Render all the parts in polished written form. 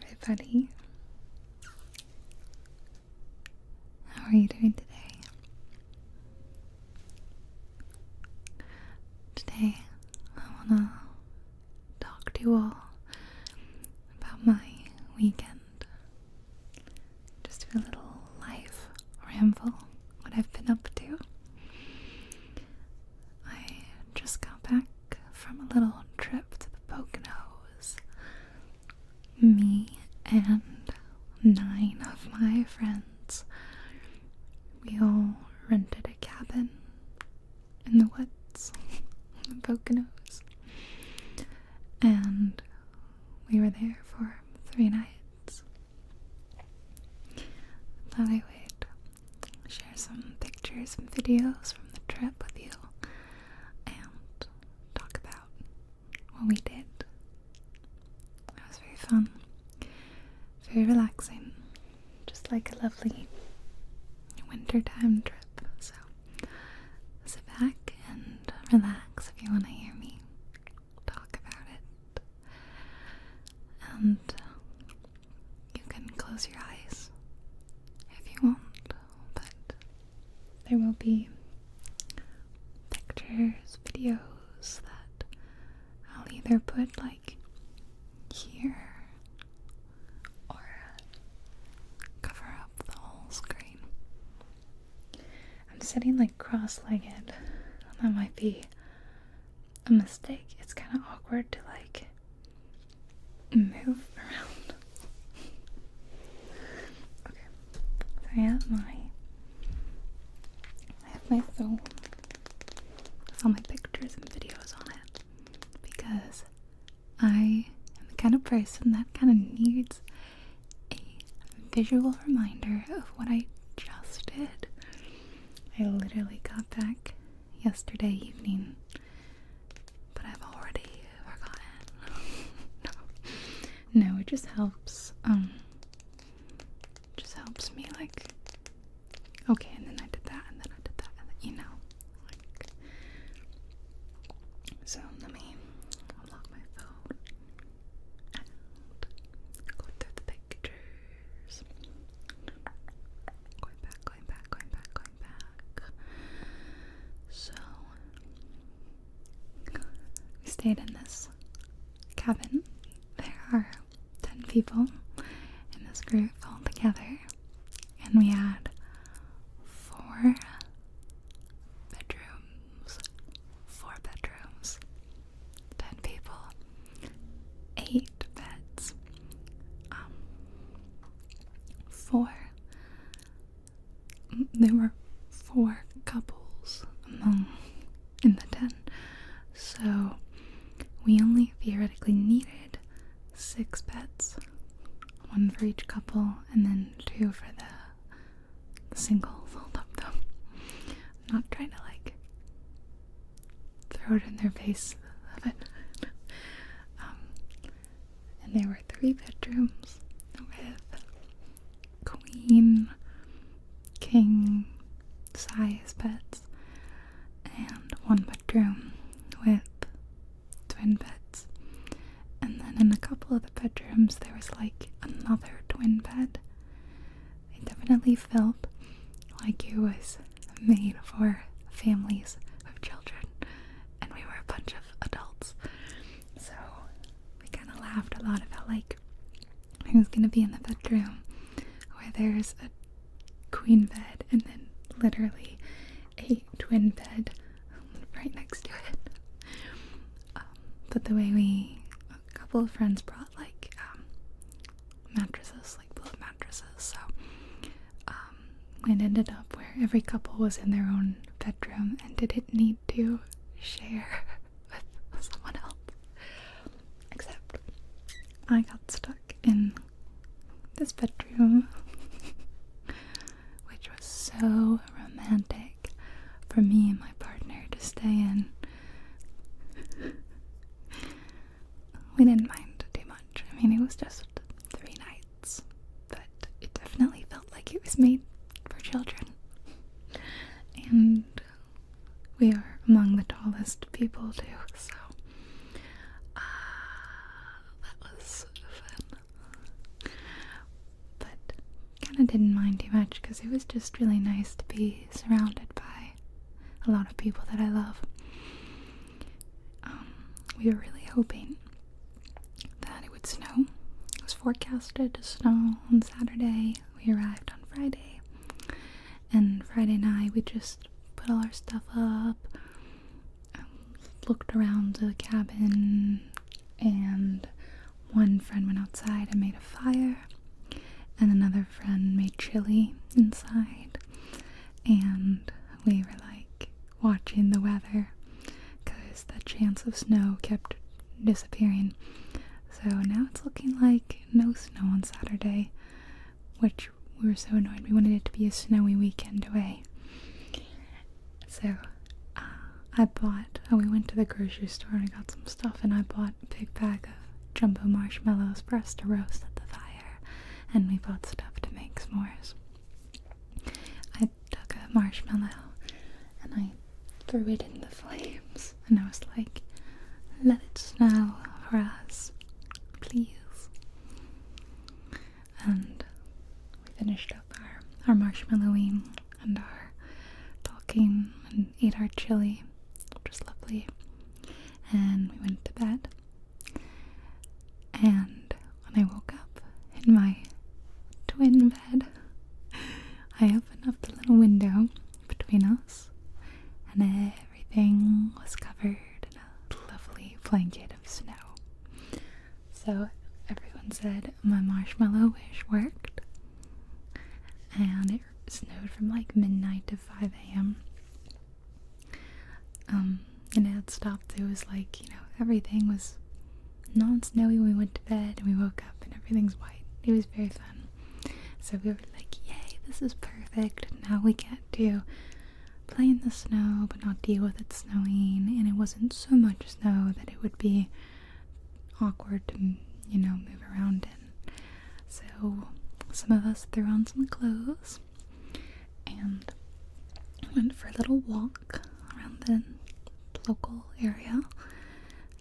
everybody. How are you doing today? Today, I wanna talk to you all about my weekend. Just do a little life ramble, what I've been up to. I just got back from a little trip to the Poconos. Me and 9 of my friends, we all rented a cabin in the woods in the Poconos, and we were there for 3 nights. Thought I would share some pictures and videos from the trip with you and talk about what we did. It was very fun, very relaxing, just like a lovely wintertime trip. So sit back and relax if you want to hear me talk about it. And you can close your eyes if you want, but there will be pictures, videos that I'll either put like here or cover up the whole screen. I'm sitting like cross-legged. That might be a mistake. It's kind of awkward to like move around. Okay, so I have my phone with all my pictures and videos on it because I am the kind of person that kind of needs a visual reminder of what I just did. I literally got back yesterday evening, but I've already forgotten. No, it just helps. Just helps me like, okay, and then I did that, and then I did that, and then, you know, like. So let me unlock my phone and go through the pictures. Going back. So we stayed in this cabin. There are 10 people in this group all together, and we had 4 bedrooms. 10 people, 8 beds. There were 4 couples in the 10, so we only theoretically needed 6 beds, 1 for each couple, and then 2 for the singles. I'll love them. I'm not trying to like throw it in their face, but and there were 3 bedrooms with queen, king size beds, and 1 bedroom with twin beds. And then in a couple of the bedrooms there was like another twin bed. It definitely felt like it was made for families with children, and we were a bunch of adults. So we kind of laughed a lot about like I was gonna be in the bedroom where there's a queen bed and then literally a twin bed right next to it. But the way a couple of friends brought like mattresses, like pillow mattresses, so it ended up where every couple was in their own bedroom and didn't need to share with someone else. Except I got stuck in this bedroom, which was so romantic for me and my partner to stay in. We didn't mind too much. I mean, it was just 3 nights, but it definitely felt like it was made for children. And we are among the tallest people too, so that was fun. of didn't mind too much because it was just really nice to be surrounded by a lot of people that I love. We were really hoping that it would snow. It was forecasted to snow on Saturday. We arrived on Friday, and Friday night we just put all our stuff up, looked around the cabin, and one friend went outside and made a fire, and another friend made chili inside, and we were like watching the weather because the chance of snow kept disappearing. So now it's looking like no snow on Saturday, which we were so annoyed. We wanted it to be a snowy weekend away. So we went to the grocery store and I got some stuff, and I bought a big bag of jumbo marshmallows for us to roast at the fire, and we bought stuff to make s'mores. I took a marshmallow and I threw it in the flames, and I was like, let it snow for us, please. And we finished up our marshmallowing and our talking and ate our chili, which was lovely, and we went to bed. And when I woke up in my twin bed, I opened up the little window between us, and everything was covered in a lovely blanket of snow. So everyone said my marshmallow wish worked, and it snowed from like midnight to 5 a.m. And it had stopped. It was like, everything was non-snowy when we went to bed, and we woke up and everything's white. It was very fun. So we were like, yay, this is perfect. Now we get to play in the snow but not deal with it snowing, and it wasn't so much snow that it would be awkward to, move around in. So some of us threw on some clothes and went for a little walk around the local area.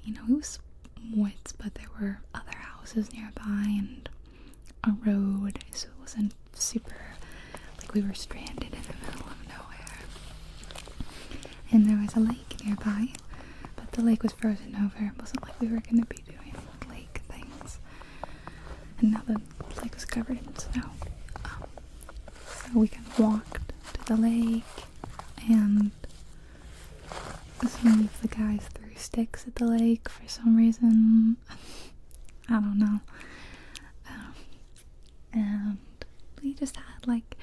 It was woods, but there were other houses nearby and a road, so it wasn't super like we were stranded in the middle of nowhere. And there was a lake nearby, but the lake was frozen over. It wasn't like we were going to be doing lake things. And now the lake was covered in snow. So we kind of walked to the lake, and some of the guys threw sticks at the lake for some reason. I don't know. And we just had like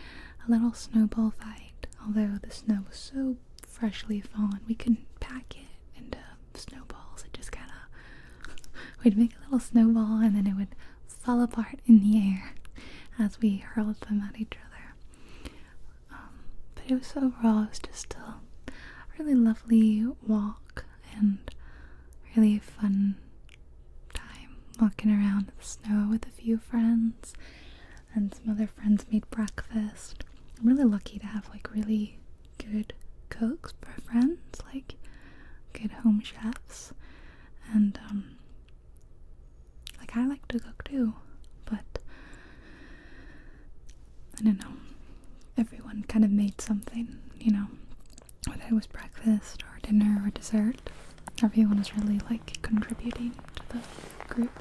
a little snowball fight. Although the snow was so freshly fallen, we couldn't pack it into snowballs. It just kind of, we'd make a little snowball and then it would fall apart in the air as we hurled them at each other. But it was overall, it was just a really lovely walk and really fun time walking around in the snow with a few friends, and some other friends made breakfast. I'm really lucky to have like really good cooks for friends, like good home chefs, and like I like to cook too, but I don't know, everyone kind of made something, whether it was breakfast or dinner or dessert. Everyone was really like contributing to the group.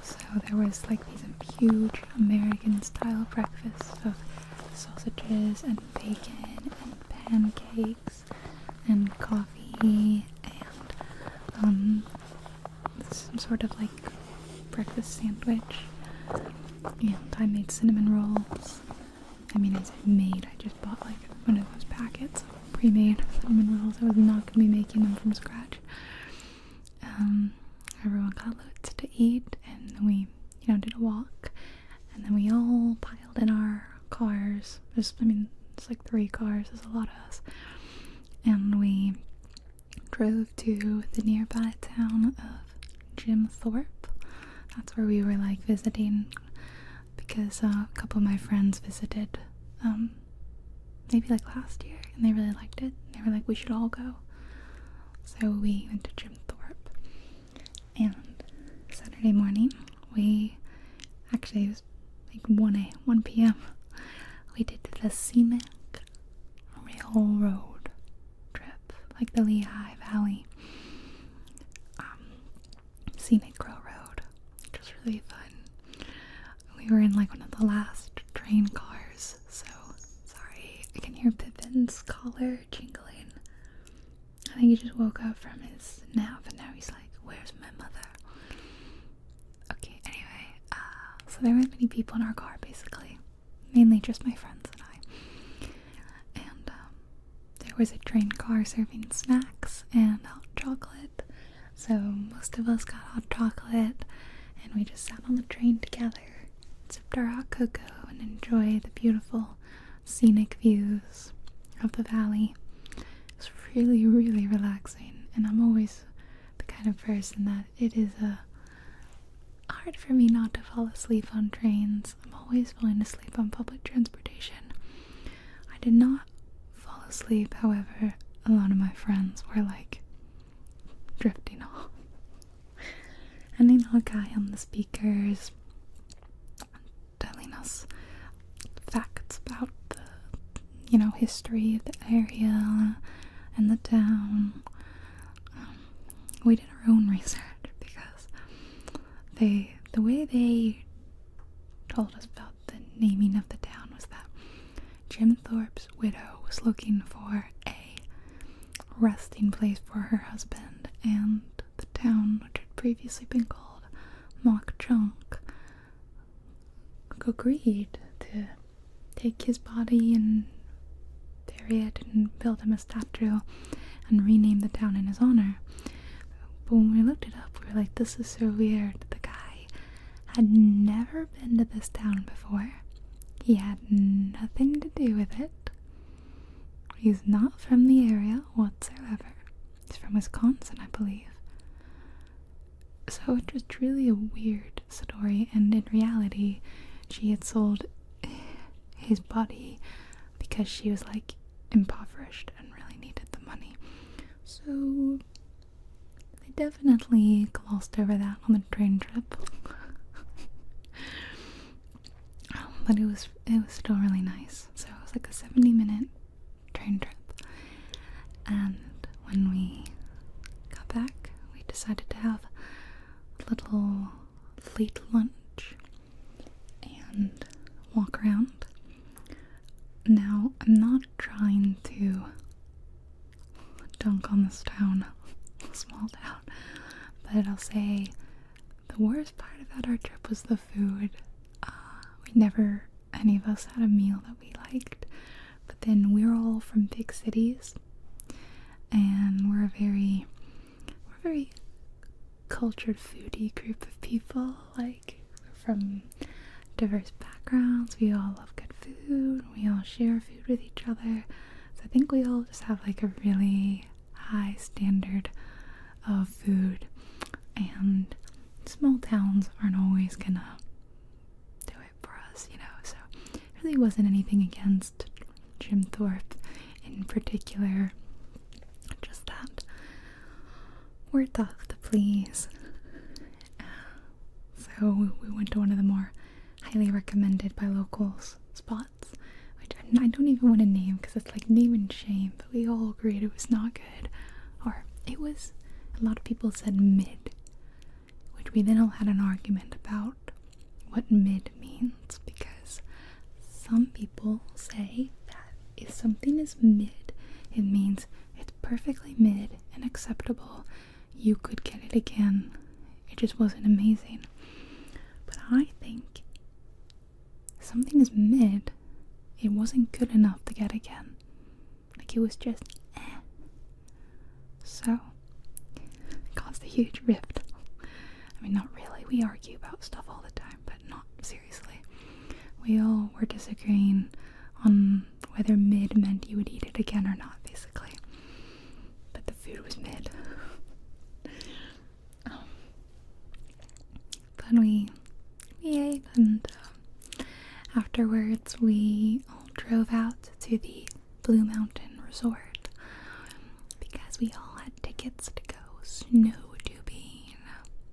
So there was like these huge American style breakfasts of sausages and bacon and pancakes and coffee and some sort of like breakfast sandwich. And I made cinnamon rolls. I mean, I said made, I just bought like one of those packets of pre-made cinnamon rolls. I was not going to be making them from scratch. Everyone got loads to eat, and then we, did a walk, and then we all piled in our cars. It's like 3 cars, there's a lot of us, and we drove to the nearby town of Jim Thorpe. That's where we were like visiting, because a couple of my friends visited maybe like last year, and they really liked it. They were like, we should all go. So we went to Jim Thorpe, and Saturday morning it was like 1 p.m. we did the scenic railroad trip, like the Lehigh Valley scenic railroad, which was really fun. We were in like one of the last train cars, so sorry, I can hear Pippin's collar jingling. I think he just woke up from his nap and now he's like, where's my mother? Okay, anyway, so there weren't many people in our car basically, mainly just my friends and I. And there was a train car serving snacks and hot chocolate, so most of us got hot chocolate and we just sat on the train together, sipped our hot cocoa, and enjoyed the beautiful scenic views of the valley. It was really, really relaxing, and I'm always the kind of person that it is hard for me not to fall asleep on trains. I'm always falling asleep on public transportation. I did not fall asleep, however, a lot of my friends were like drifting off. And you know, a guy on the speakers telling us facts about the, history of the area and the town. We did our own research because the way they told us about the naming of the town was that Jim Thorpe's widow was looking for a resting place for her husband, and the town, which had previously been called Mock Chunk, agreed to take his body and bury it and build him a statue and rename the town in his honor. But when we looked it up, we were like, this is so weird. The guy had never been to this town before. He had nothing to do with it. He's not from the area whatsoever. He's from Wisconsin, I believe. So it was truly a weird story, and in reality, she had sold his body because she was like impoverished and really needed the money. So they definitely glossed over that on the train trip. But it was still really nice. So it was like a 70-minute train trip. And when we got back, we decided to have a little late lunch and walk around. Now, I'm not trying to dunk on this town, small town, but I'll say the worst part about our trip was the food. Any of us had a meal that we liked, but then we're all from big cities, and we're a very cultured foodie group of people. Like, we're from diverse backgrounds, we all love good food, we all share food with each other, so I think we all just have like a really high standard of food, and small towns aren't always gonna do it for us, so it really wasn't anything against Jim Thorpe in particular, just that we're tough to please. So we went to one of the more highly recommended by locals spots, which I don't even want to name because it's like name and shame, but we all agreed it was not good, or it was, a lot of people said mid, which we then all had an argument about what mid means, because some people say that if something is mid, it means it's perfectly mid and acceptable. You could get it again. It just wasn't amazing. But I think something is mid, it wasn't good enough to get again. Like, it was just So it caused a huge rift. I mean, not really. We argue about stuff all the time, but not seriously. We all were disagreeing on whether mid meant you would eat it again or not, basically. But the food was mid. But we ate, and afterwards we all drove out to the Blue Mountain Resort because we all had tickets to go snow tubing,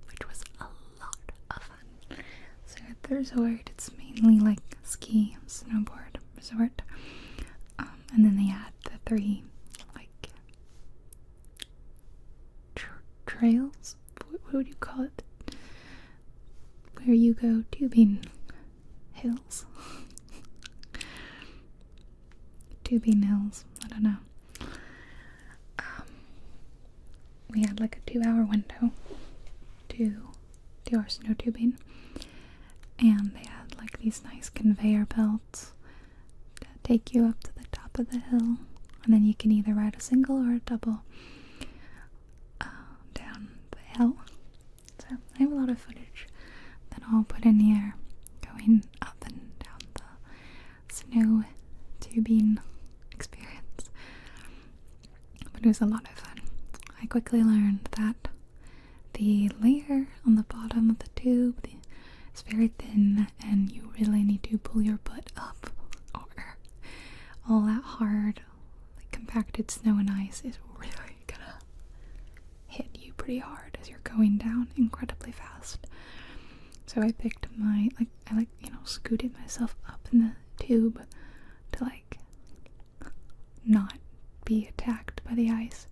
which was a lot of fun. So at the resort, it's mainly like ski, snowboard resort. And then they had the 3 like trails. What would you call it? Where you go tubing hills. Tubing hills. I don't know. We had like a 2-hour window to do our snow tubing, and they had like these nice conveyor belts to take you up to the top of the hill, and then you can either ride a single or a double down the hill. So I have a lot of footage that I'll put in here going up and down the snow tubing experience, but it was a lot of fun. I quickly learned that the layer on the bottom of the tube is very thin, and you really need to pull your butt up, or all that hard, like compacted snow and ice is really gonna hit you pretty hard as you're going down incredibly fast. So I picked my, I scooted myself up in the tube to not be attacked by the ice.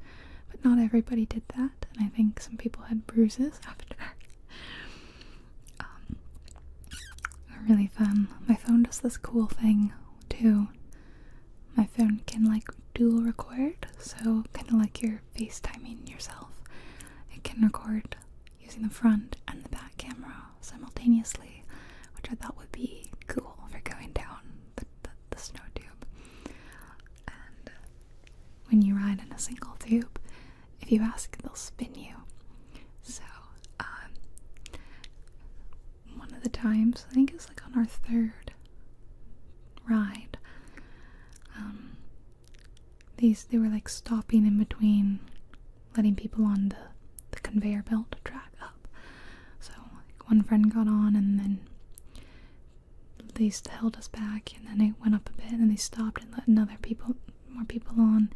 But not everybody did that, and I think some people had bruises after. Really fun. My phone does this cool thing too. My phone can dual record, so kind of like you're FaceTiming yourself. It can record using the front and the back camera simultaneously, which I thought would be cool for going down the snow tube. And when you ride in a single tube, if you ask, they'll spin you. So, one of the times, I think it was on our 3rd ride, they were stopping in between, letting people on the conveyor belt to track up. So, one friend got on, and then they held us back, and then it went up a bit, and they stopped and let more people on,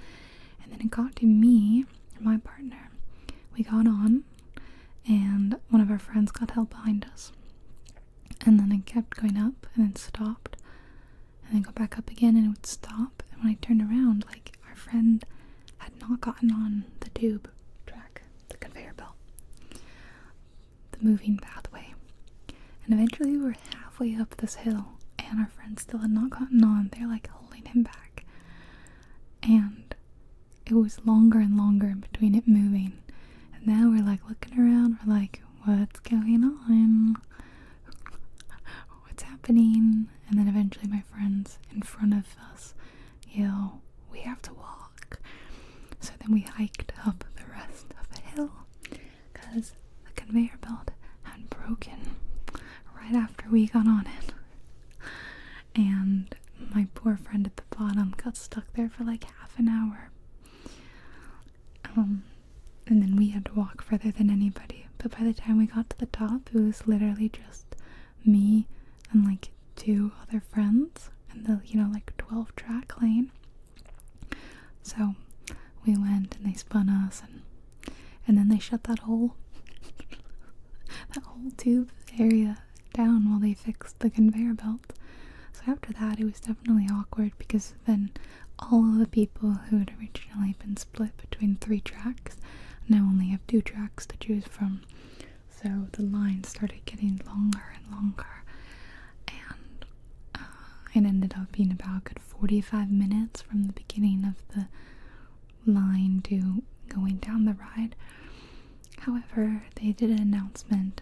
and then it got to me, my partner. We got on, and one of our friends got held behind us, and then it kept going up and then stopped, and then go back up again, and it would stop. And when I turned around, our friend had not gotten on the tube track, the conveyor belt, the moving pathway, and eventually we were halfway up this hill, and our friend still had not gotten on. They're holding him back, and it was longer and longer in between it moving. And now we're looking around, we're what's going on? What's happening? And then eventually my friends in front of us yell, we have to walk. So then we hiked up the rest of the hill, because the conveyor belt had broken right after we got on it. And my poor friend at the bottom got stuck there for half an hour. And then we had to walk further than anybody. But by the time we got to the top, it was literally just me and 2 other friends and the 12 track lane. So we went, and they spun us, and then they shut that whole tube area down while they fixed the conveyor belt. So after that, it was definitely awkward, because then all of the people who had originally been split between 3 tracks now only have 2 tracks to choose from. So the line started getting longer and longer, and it ended up being about a good 45 minutes from the beginning of the line to going down the ride. However, they did an announcement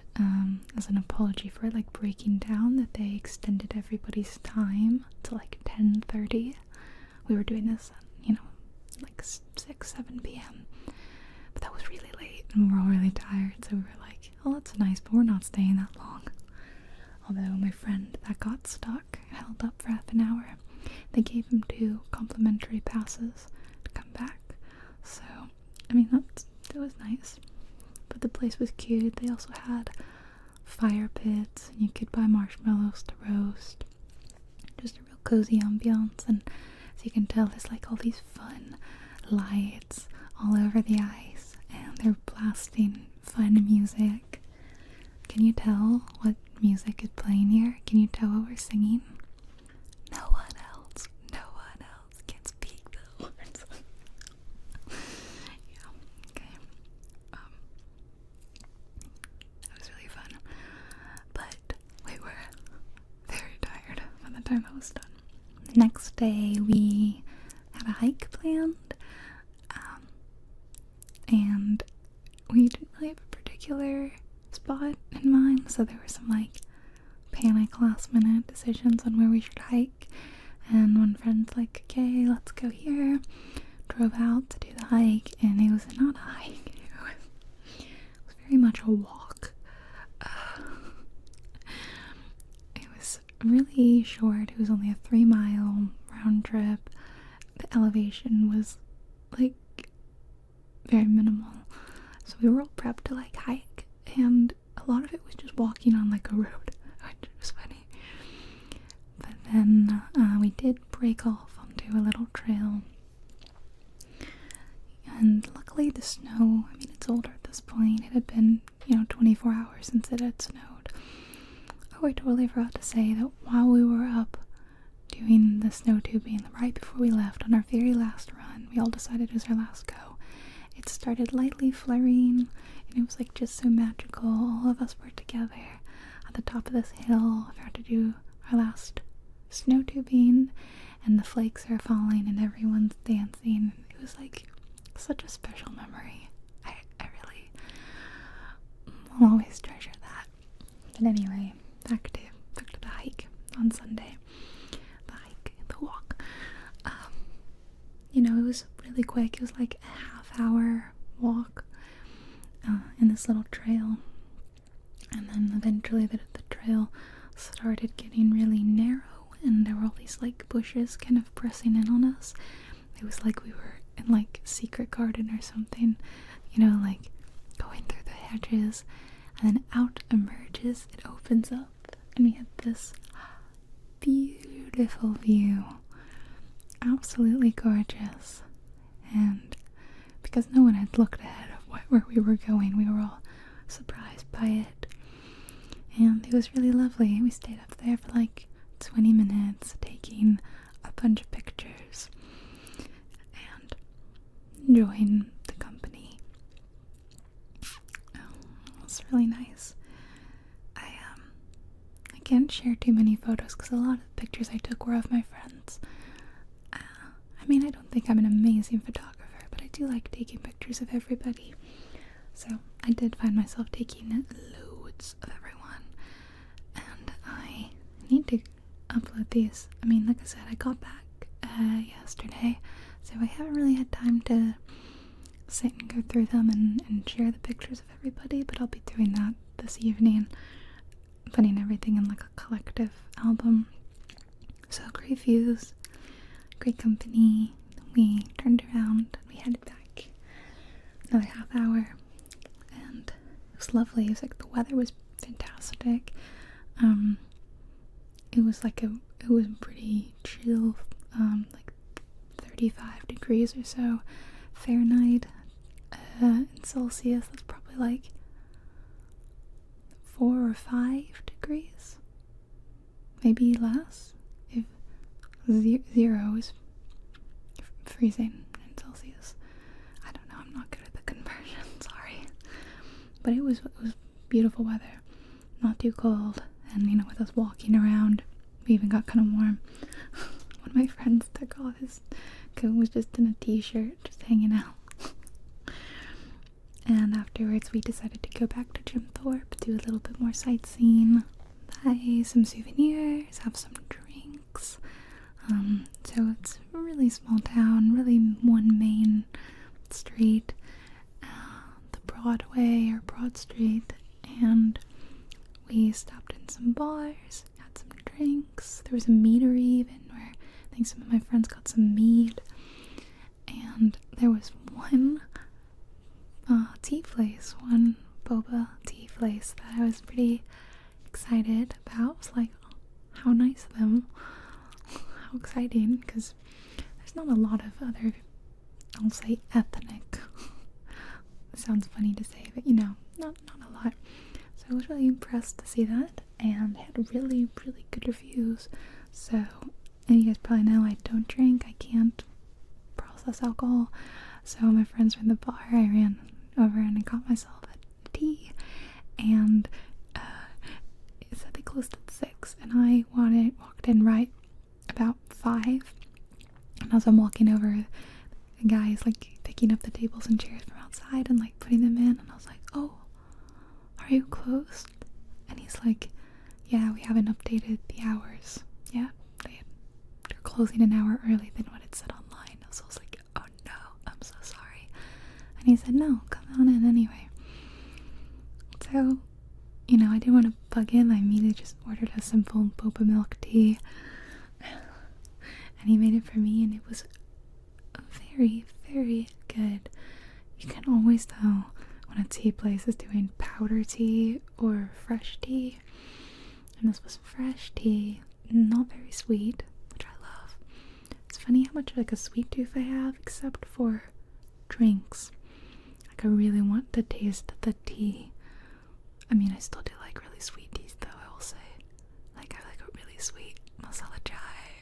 as an apology for it breaking down, that they extended everybody's time to 10:30. We were doing this at 6-7 p.m. But that was really late, and we were all really tired, so we were oh, that's nice, but we're not staying that long. Although my friend that got stuck held up for half an hour. They gave him 2 complimentary passes to come back. So, that was nice. But the place was cute. They also had fire pits, and you could buy marshmallows to roast. Just a real cozy ambiance, and as you can tell, there's all these fun lights all over the ice, and they're blasting fun music. Can you tell what music is playing here? Can you tell what we're singing? No one else time that was done. The next day we had a hike planned, and we didn't really have a particular spot in mind, so there were some like panic last minute decisions on where we should hike, and one friend's like, okay, let's go here. Drove out to do the hike, and it was not a hike, it was very much a walk. It was really short. It was only a 3-mile round trip. The elevation was like very minimal, so we were all prepped to like hike, and a lot of it was just walking on like a road, which was funny. But then we did break off onto a little trail, and luckily the snow, I mean, it's older at this point. It had been, 24 hours since it had snowed. Oh, I totally forgot to say that while we were up doing the snow tubing, right before we left on our very last run, we all decided it was our last go. It started lightly flurrying, and it was like just so magical. All of us were together at the top of this hill about to do our last snow tubing, and the flakes are falling and everyone's dancing. It was like such a special memory. I really will always treasure that. But anyway, back to the hike on Sunday. The walk. It was really quick. It was like a half-hour walk in this little trail, and then eventually the trail started getting really narrow, and there were all these like bushes kind of pressing in on us. It was like we were in like a secret garden or something, like going through the hedges, and then out emerges, it opens up, and we had this beautiful view. Absolutely gorgeous. And because no one had looked ahead of where we were going, we were all surprised by it. And it was really lovely. We stayed up there for like 20 minutes taking a bunch of pictures and enjoying the company. It was really nice. I can't share too many photos because a lot of the pictures I took were of my friends. I don't think I'm an amazing photographer, but I do like taking pictures of everybody. So I did find myself taking loads of everyone, and I need to upload these. Like I said, I got back yesterday, so I haven't really had time to sit and go through them and share the pictures of everybody, but I'll be doing that this evening, putting everything in like a collective album. So great views, great company. We turned around and we headed back another half hour, and it was lovely. It was like the weather was fantastic. It was pretty chill, like 35 degrees or so Fahrenheit. In Celsius, that's probably like 4 or 5 degrees, maybe less. If 0 is freezing in Celsius. I don't know, I'm not good at the conversion, sorry. But it was beautiful weather, not too cold, and with us walking around, we even got kind of warm. One of my friends took off his coat, was just in a t-shirt, just hanging out. And afterwards we decided to go back to Jim Thorpe, do a little bit more sightseeing, buy some souvenirs, have some drinks. So it's a really small town, really one main street, the Broadway or Broad Street, and we stopped in some bars, had some drinks. There was a meadery even where I think some of my friends got some mead, and there was one tea place, one boba tea place that I was pretty excited about. It was like, oh, how nice of them. How exciting, because there's not a lot of other, I'll say ethnic, it sounds funny to say, but not a lot. So I was really impressed to see that, and had really, really good reviews. So, and you guys probably know I don't drink, I can't process alcohol. So my friends were in the bar, I ran over and I got myself a tea, and it said they closed at 6, and I walked in right as I'm walking over, the guy is like picking up the tables and chairs from outside and like putting them in, and I was like, oh, are you closed? And he's like, yeah, we haven't updated the hours. Yeah, they're closing an hour early than what it said online. So I was like, oh no, I'm so sorry. And he said, no, come on in anyway. So, you know, I didn't want to bug him. I immediately just ordered a simple boba milk tea. And he made it for me, and it was very, very good. You can always tell when a tea place is doing powder tea or fresh tea. And this was fresh tea, not very sweet, which I love. It's funny how much like a sweet tooth I have, except for drinks. Like I really want to taste the tea. I mean, I still do like really sweet teas though, I will say. Like I like a really sweet masala chai.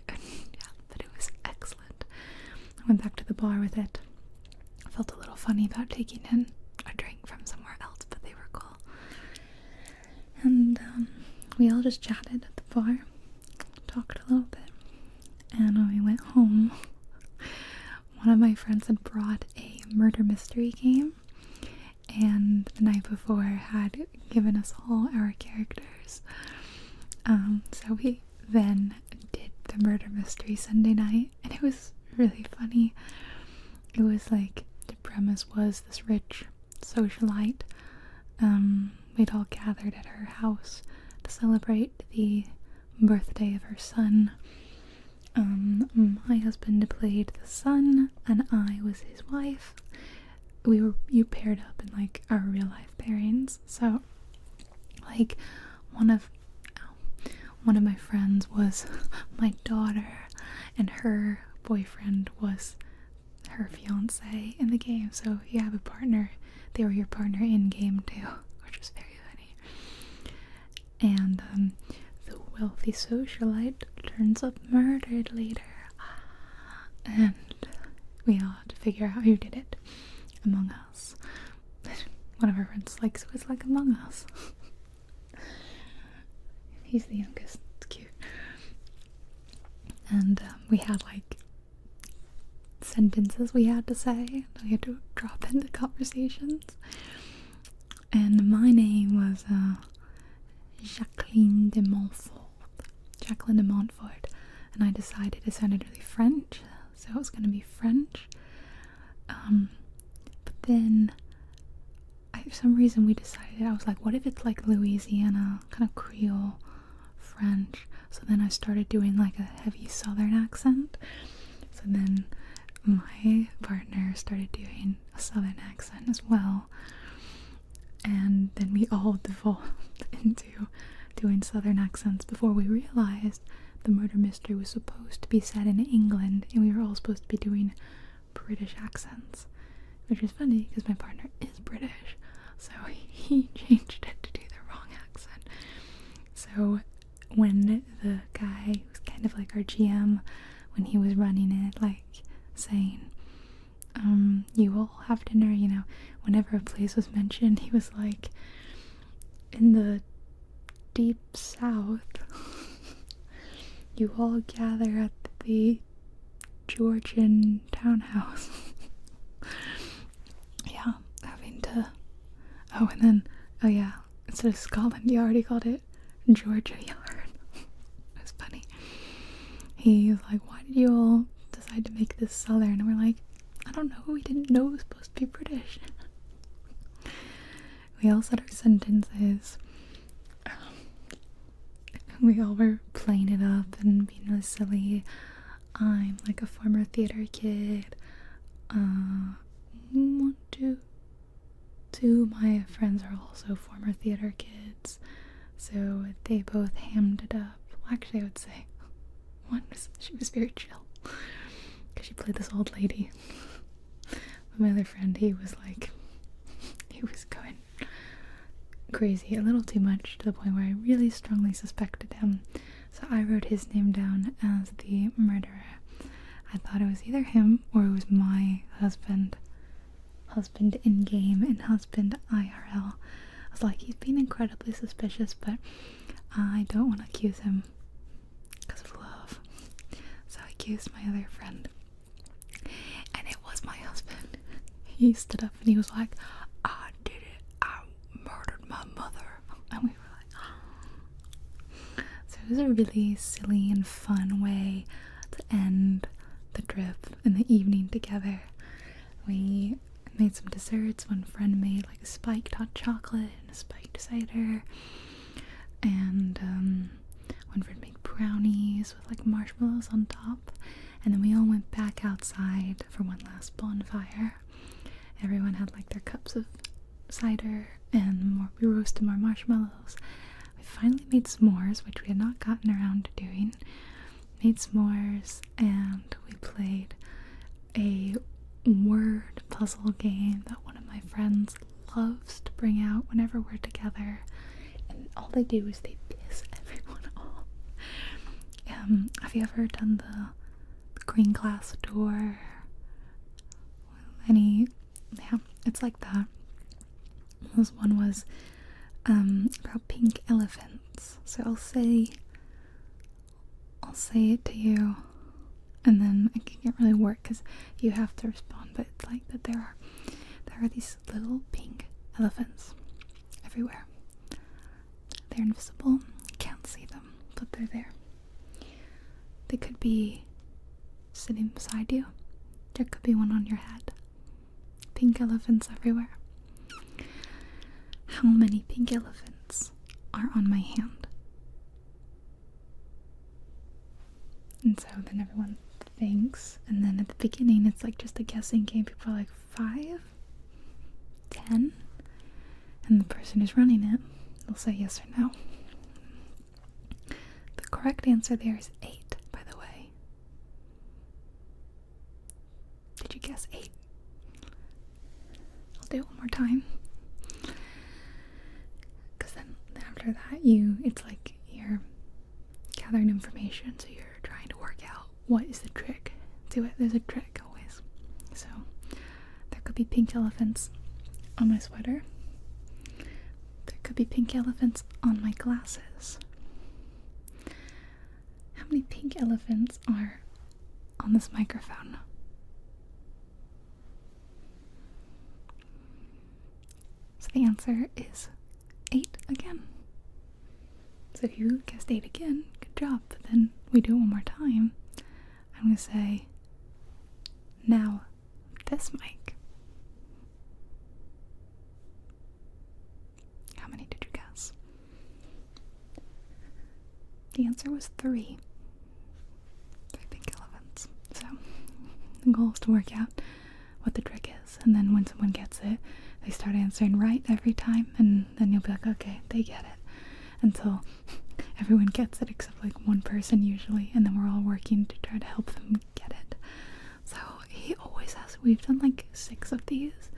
Yeah, but it was excellent. I went back to the bar with it. I felt a little funny about taking in a drink from somewhere else, but they were cool. And we all just chatted at the bar, talked a little bit, and when we went home, one of my friends had brought a murder mystery game, and the night before had given us all our characters. So we then did the murder mystery Sunday night, and it was really funny. It was like, the premise was this rich socialite, we'd all gathered at her house to celebrate the birthday of her son. My husband played the son, and I was his wife. You paired up in like our real life pairings. So like one of my friends was my daughter, and her boyfriend was her fiance in the game. So you have a partner, they were your partner in game too, which was very funny. And the wealthy socialite turns up murdered later, and we all had to figure out who did it among us. One of our friends likes, so it's like Among Us. He's the youngest. It's cute. And we had like sentences we had to say that we had to drop into conversations. And my name was Jacqueline de Montfort. And I decided it sounded really French, so it was going to be French. But then, for some reason we decided, I was like, what if it's like Louisiana, kind of Creole French? So then I started doing like a heavy Southern accent. So then my partner started doing a Southern accent as well. And then we all devolved into doing Southern accents before we realized the murder mystery was supposed to be set in England, and we were all supposed to be doing British accents, which is funny because my partner is British, so he changed it to do the wrong accent. So when the guy was kind of like our GM, when he was running it, like saying, you all have dinner, you know, whenever a place was mentioned, he was like, in the deep south, you all gather at the Georgian townhouse. Yeah, having to, instead of Scotland Yard, he called it Georgia Yard. It was funny. He was like, why did you all decide to make this Southern? And we're like, I don't know, we didn't know it was supposed to be British. We all said our sentences. We all were playing it up and being really silly. I'm like a former theater kid. Two of my friends are also former theater kids, so they both hammed it up. Well, actually, I would say she was very chill because she played this old lady. But my other friend, he was going crazy, a little too much, to the point where I really strongly suspected him. So I wrote his name down as the murderer. I thought it was either him or it was my husband in game and husband IRL. I was like, he's being incredibly suspicious, but I don't want to accuse him because of love. So I accused my other friend. he stood up and he was like, I did it, I murdered my mother. And we were like, so it was a really silly and fun way to end the trip and the evening together. We made some desserts. One friend made like a spiked hot chocolate and a spiked cider, and one friend made brownies with like marshmallows on top. And then we all went back outside for one last bonfire. Everyone had like their cups of cider, and we roasted more marshmallows. We finally made s'mores, which we had not gotten around to doing. Made s'mores, and we played a word puzzle game that one of my friends loves to bring out whenever we're together. And all they do is they piss everyone off. Have you ever done the green glass door? Yeah, it's like that. This one was about pink elephants. So I'll say it to you, and then it can't really work because you have to respond. But it's like that there are these little pink elephants everywhere. They're invisible. You can't see them, but they're there. They could be sitting beside you. There could be one on your head. Pink elephants everywhere. How many pink elephants are on my hand? And so then everyone thinks, and then at the beginning it's like just a guessing game. People are like 5, 10, and the person who's running it will say yes or no. The correct answer there is 8, by the way. Did you guess 8? I'll do it one more time. Because then after that, it's like you're gathering information, so you're trying to work out what is the trick to it. There's a trick always. So there could be pink elephants on my sweater. There could be pink elephants on my glasses. How many pink elephants are on this microphone? So the answer is 8 again. So if you guessed 8 again, good job. But then we do it one more time. I'm going to say, now this mic. How many did you guess? The answer was 3. 3 pink elephants. So the goal is to work out what the trick is. And then when someone gets it, they start answering right every time. And then you'll be like, okay, they get it. Until everyone gets it except like one person usually, and then we're all working to try to help them get it. So he always has, we've done like 6 of these,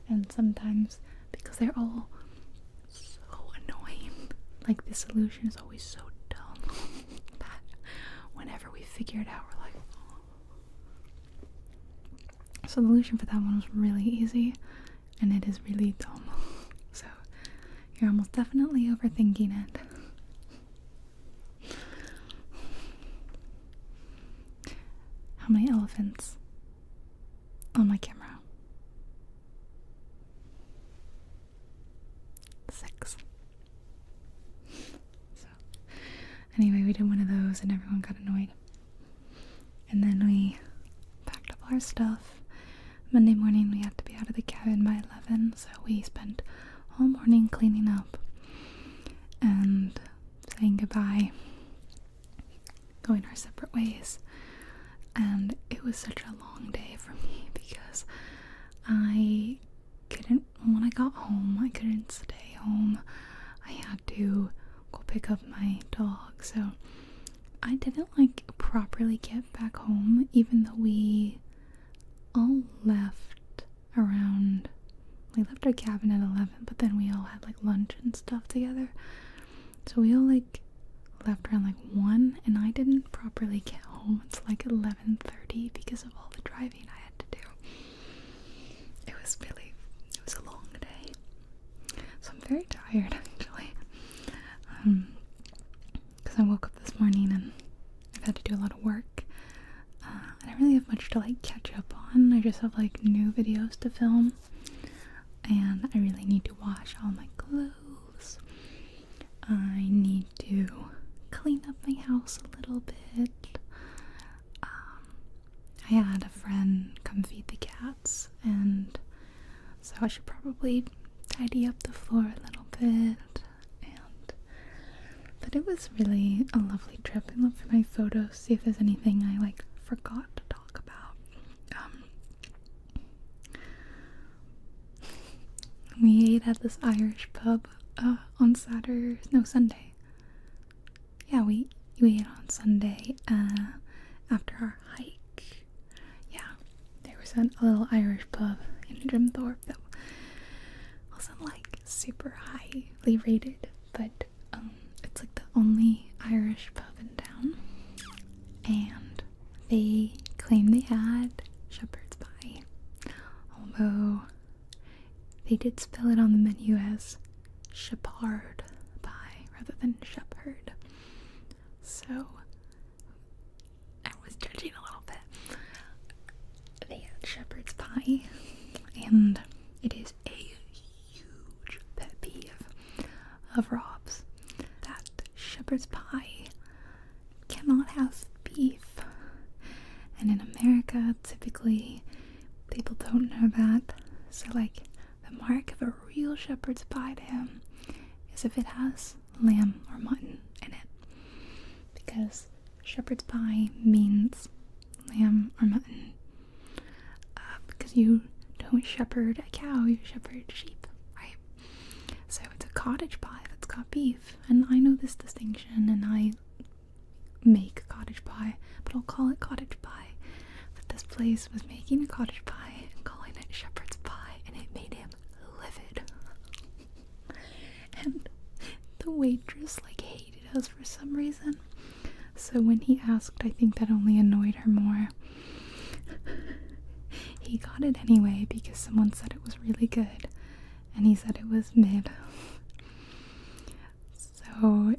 and sometimes because they're all so annoying, like the solution is always so dumb that whenever we figure it out, we're like, oh. So the solution for that one was really easy, and it is really dumb. So you're almost definitely overthinking it. How many elephants on my camera? 6. So anyway, we did one of those and everyone got annoyed. And then we packed up our stuff. Monday morning we had to be out of the cabin by 11, so we spent all morning cleaning up and saying goodbye, going our separate ways. And it was such a long day for me because when I got home, I couldn't stay home. I had to go pick up my dog, so I didn't properly get back home, even though we all left around, we left our cabin at 11, but then we all had lunch and stuff together, so we all left around 1, and I didn't properly get home until 11:30 because of all the driving I had to do. It was a long day, so I'm very tired actually, because I woke up this morning and I've had to do a lot of work. I don't really have much to catch up on. I just have like new videos to film, and I really need to wash all my clothes. I need to clean up my house a little bit. I had a friend come feed the cats, and so I should probably tidy up the floor a little bit. But it was really a lovely trip. I looked for my photos, see if there's anything I like forgot to talk about. We ate at this Irish pub on Sunday. Yeah, we ate on Sunday after our hike. Yeah, there was a little Irish pub in Jimthorpe that wasn't like super highly rated, but it's like the only Irish pub in town, and they claimed they had shepherd's pie, although they did spell it on the menu as shepherd pie rather than shepherd, so I was judging a little bit. They had shepherd's pie, and it is a huge pet peeve of Rob's that shepherd's pie cannot have beef, and in America typically people don't know that, so like the mark of a real shepherd's pie to him is if it has lamb or mutton in it, because shepherd's pie means lamb or mutton, because you don't shepherd a cow, you shepherd sheep, right? So it's a cottage pie that's got beef, and I know this distinction, and I make cottage pie, but I'll call it cottage pie. But this place was making a cottage pie and calling it shepherd's pie, and it made him livid. And the waitress like hated us for some reason, so when he asked, I think that only annoyed her more. He got it anyway because someone said it was really good, and he said it was mid. So,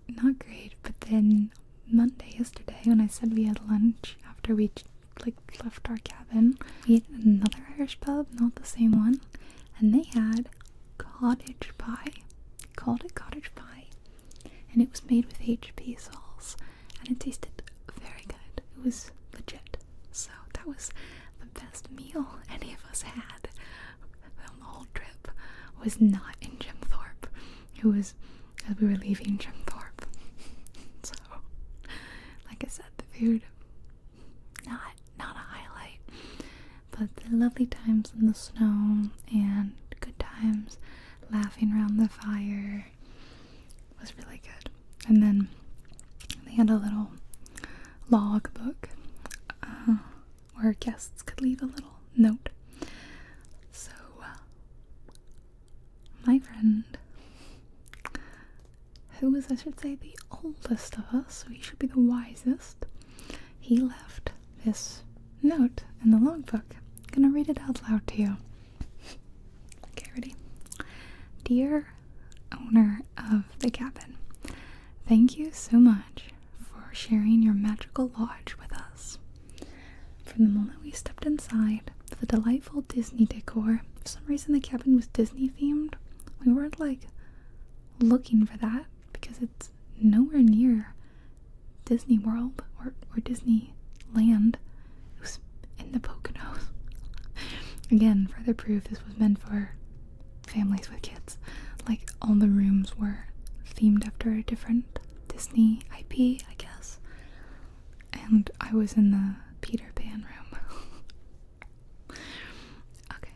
not great. But then Monday, yesterday, when I said we had lunch after we left our cabin, we ate at another Irish pub, not the same one, and they had cottage pie. They called it cottage pie, and it was made with HP sauce, and it tasted very good. It was legit. So that was the best meal any of us had on the whole trip. Was not in Jimthorpe. It was as we were leaving Jimthorpe. So, like I said, the food not a highlight, but the lovely times in the snow and good times laughing around the fire was really good. And then they had a little log book where guests could leave a little note. So my friend, who was, I should say, the oldest of us, so he should be the wisest, he left this note in the logbook. I'm gonna read it out loud to you. Okay, ready? Dear owner of the cabin, thank you so much for sharing your magical lodge with us. From the moment we stepped inside with the delightful Disney decor, for some reason the cabin was Disney themed. We weren't like looking for that because it's nowhere near Disney World or Disneyland. It was in the Poconos. Again, further proof this was meant for families with kids. Like, all the rooms were themed after a different Disney IP, I guess. And I was in the Peter Pan room. Okay,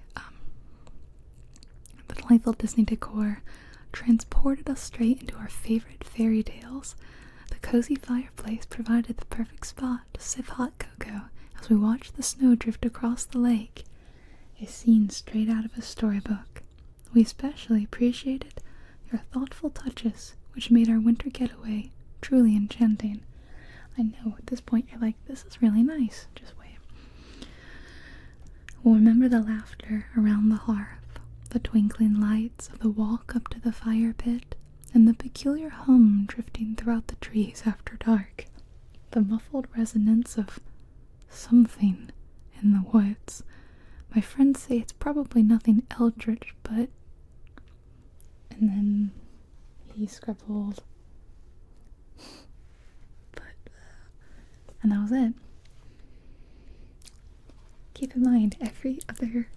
the delightful Disney decor transported us straight into our favorite fairy tales. The cozy fireplace provided the perfect spot to sip hot cocoa as we watched the snow drift across the lake, a scene straight out of a storybook. We especially appreciated your thoughtful touches, which made our winter getaway truly enchanting. I know at this point you're like, this is really nice. Just wait. We'll remember the laughter around the hearth, the twinkling lights of the walk up to the fire pit, and the peculiar hum drifting throughout the trees after dark. The muffled resonance of something in the woods my friends say it's probably nothing eldritch, but... And then he scribbled... And that was it. Keep in mind, every other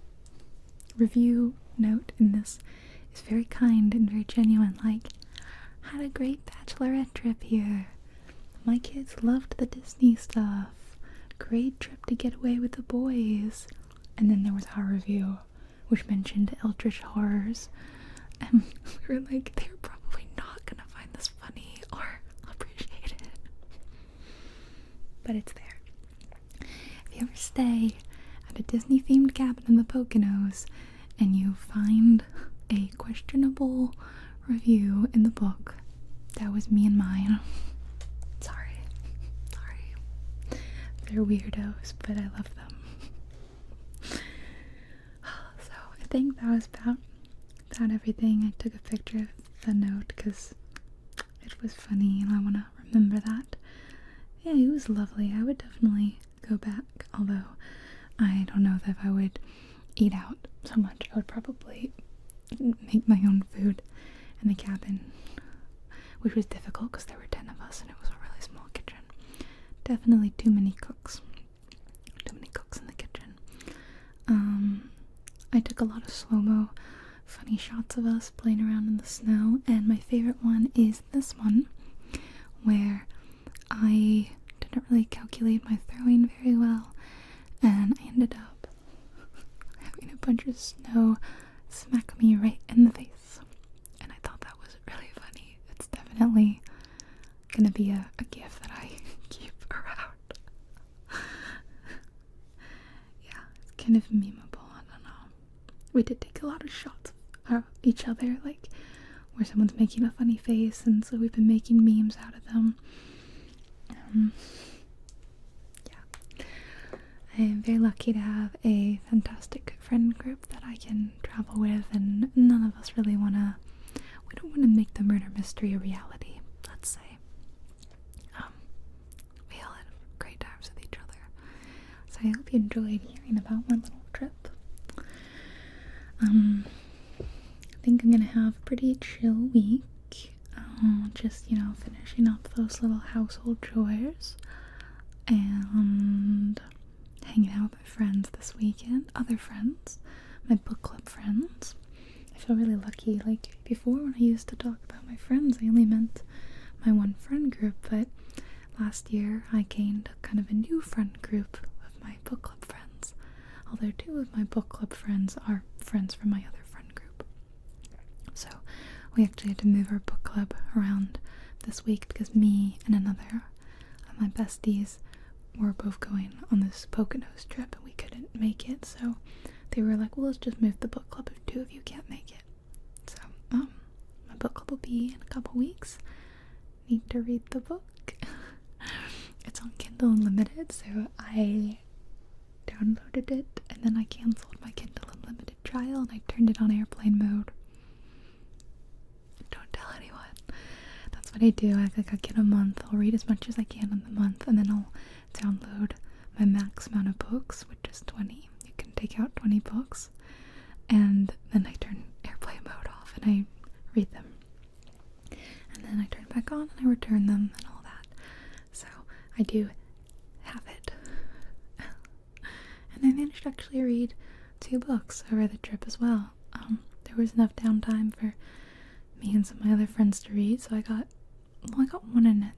review note in this is very kind and very genuine, like, had a great bachelorette trip here. My kids loved the Disney stuff. Great trip to get away with the boys. And then there was our review, which mentioned eldritch horrors. And we were like, they're probably not gonna find this funny or appreciate it. But it's there. If you ever stay at a Disney-themed cabin in the Poconos and you find a questionable review in the book, that was me and mine. Sorry. They're weirdos, but I love them. So I think that was about everything. I took a picture of the note because it was funny and I want to remember that. Yeah, it was lovely. I would definitely go back, although I don't know if I would eat out so much. I would probably make my own food in the cabin, which was difficult because there were 10 of us and it was a really small kitchen. Definitely too many cooks. Too many cooks in the kitchen. I took a lot of slow-mo funny shots of us playing around in the snow, and my favorite one is this one where I didn't really calculate my throwing very well and I ended up having a bunch of snow smack me right in the face, and I thought that was really funny. It's definitely gonna be a gift that I keep around. Yeah, it's kind of memeable. I don't know. We did take a lot of shots of each other, like where someone's making a funny face, and so we've been making memes out of them. Yeah. I am very lucky to have a fantastic friend group that I can travel with, and none of us really we don't want to make the murder mystery a reality, let's say. We all had great times with each other. So I hope you enjoyed hearing about my little trip. I think I'm gonna have a pretty chill week. Just, finishing up those little household chores and hanging out with my friends this weekend. Other friends, my book club friends. I feel really lucky. Like, before, when I used to talk about my friends, I only meant my one friend group, but last year I gained kind of a new friend group of my book club friends. Although 2 of my book club friends are friends from my other friend group. So we actually had to move our book club around this week because me and another of my besties were both going on this Poconos trip and we couldn't make it. So they were like, well, let's just move the book club if 2 of you can't make it. So my book club will be in a couple weeks. Need to read the book. It's on Kindle Unlimited, so I downloaded it and then I canceled my Kindle Unlimited trial and I turned it on airplane mode. Don't tell anyone. That's what I do. I get a month. I'll read as much as I can in the month, and then I'll download my max amount of books, which is 20. You can take out 20 books, and then I turn airplane mode off and I read them. And then I turn it back on and I return them and all that. So I do have it. And I managed to actually read 2 books over the trip as well. There was enough downtime for me and some of my other friends to read, so I got 1 and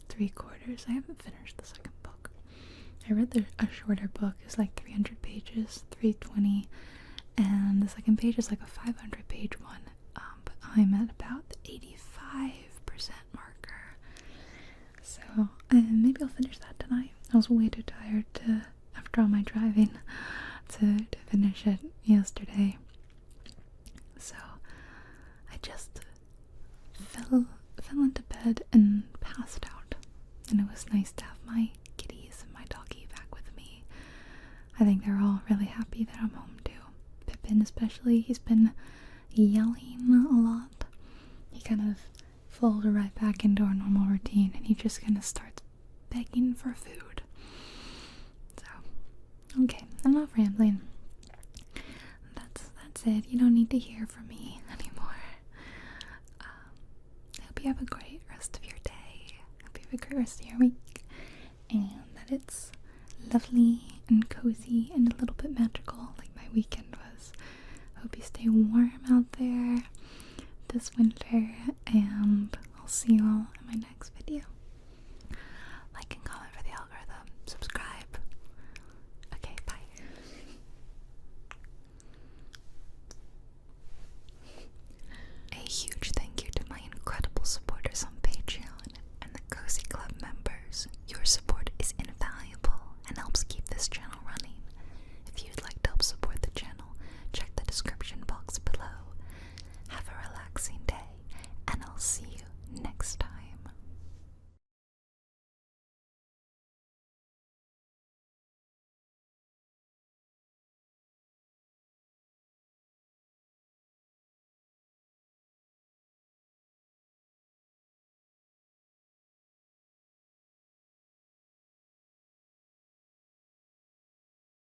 3/4. I haven't finished the second book. I read a shorter book. It's like 300 pages, 320, and the second page is like a 500-page one. But I'm at about the 85% marker. So maybe I'll finish that tonight. I was way too tired after all my driving to finish it yesterday. So I just fell into bed and passed out. And it was nice to have my kitties and my doggy back with me. I think they're all really happy that I'm home too. Pippin especially, he's been yelling a lot. He kind of folded right back into our normal routine and he just kind of starts begging for food. So, okay, enough rambling. that's it. You don't need to hear from me anymore. I hope you have a great rest of your day. I hope you have a great rest of your week. And that it's lovely and cozy and a little bit magical like my weekend was. Hope you stay warm out there this winter, and I'll see you all in my next video.